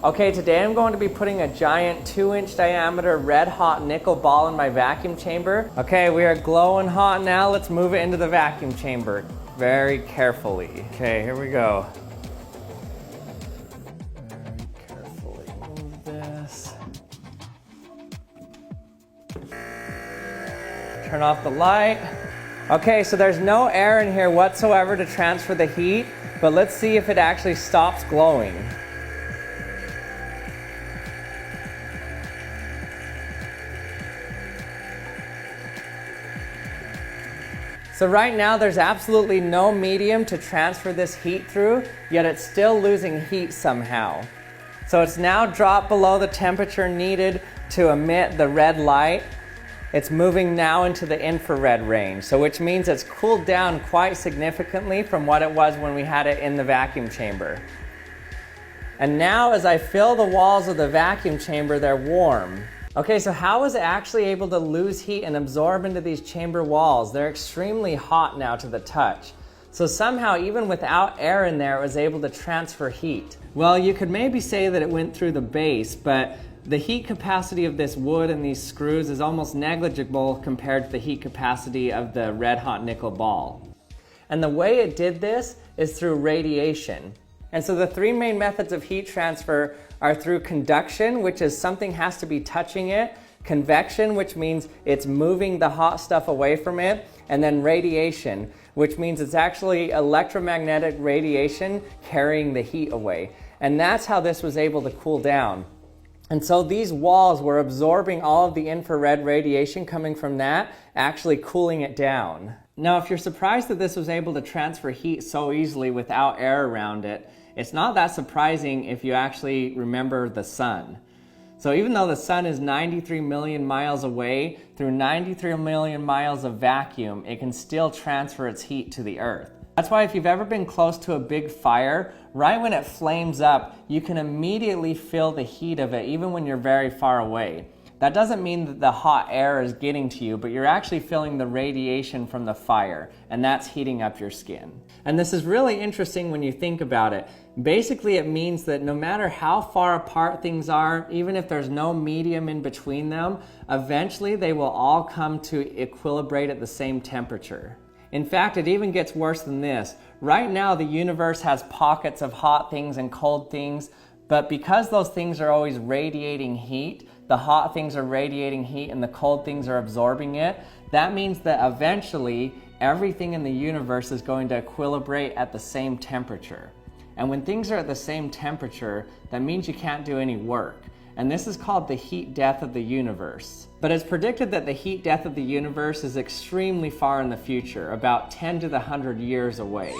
Okay, today I'm going to be putting a giant 2-inch diameter red hot nickel ball in my vacuum chamber. Okay, we are glowing hot now. Let's move it into the vacuum chamber very carefully. Okay, here we go. Very carefully move this. Turn off the light. Okay, so there's no air in here whatsoever to transfer the heat, but let's see if it actually stops glowing. So right now there's absolutely no medium to transfer this heat through, yet it's still losing heat somehow. So it's now dropped below the temperature needed to emit the red light. It's moving now into the infrared range, so which means it's cooled down quite significantly from what it was when we had it in the vacuum chamber. And now as I fill the walls of the vacuum chamber, they're warm. Okay, so how was it actually able to lose heat and absorb into these chamber walls? They're extremely hot now to the touch. So somehow, even without air in there, it was able to transfer heat. Well, you could maybe say that it went through the base, but the heat capacity of this wood and these screws is almost negligible compared to the heat capacity of the red hot nickel ball. And the way it did this is through radiation. And so the three main methods of heat transfer are through conduction, which is something has to be touching it, convection, which means it's moving the hot stuff away from it, and then radiation, which means it's actually electromagnetic radiation carrying the heat away. And that's how this was able to cool down. And so these walls were absorbing all of the infrared radiation coming from that, actually cooling it down. Now, if you're surprised that this was able to transfer heat so easily without air around it, it's not that surprising if you actually remember the sun. So even though the sun is 93 million miles away, through 93 million miles of vacuum, it can still transfer its heat to the earth. That's why if you've ever been close to a big fire, right when it flames up, you can immediately feel the heat of it, even when you're very far away. That doesn't mean that the hot air is getting to you, but you're actually feeling the radiation from the fire, and that's heating up your skin. And this is really interesting when you think about it. Basically, it means that no matter how far apart things are, even if there's no medium in between them, eventually they will all come to equilibrate at the same temperature. In fact, it even gets worse than this. Right now, the universe has pockets of hot things and cold things, but because those things are always radiating heat, the hot things are radiating heat and the cold things are absorbing it, that means that eventually everything in the universe is going to equilibrate at the same temperature. And when things are at the same temperature, that means you can't do any work. And this is called the heat death of the universe. But it's predicted that the heat death of the universe is extremely far in the future, about 10 to the 100 years away.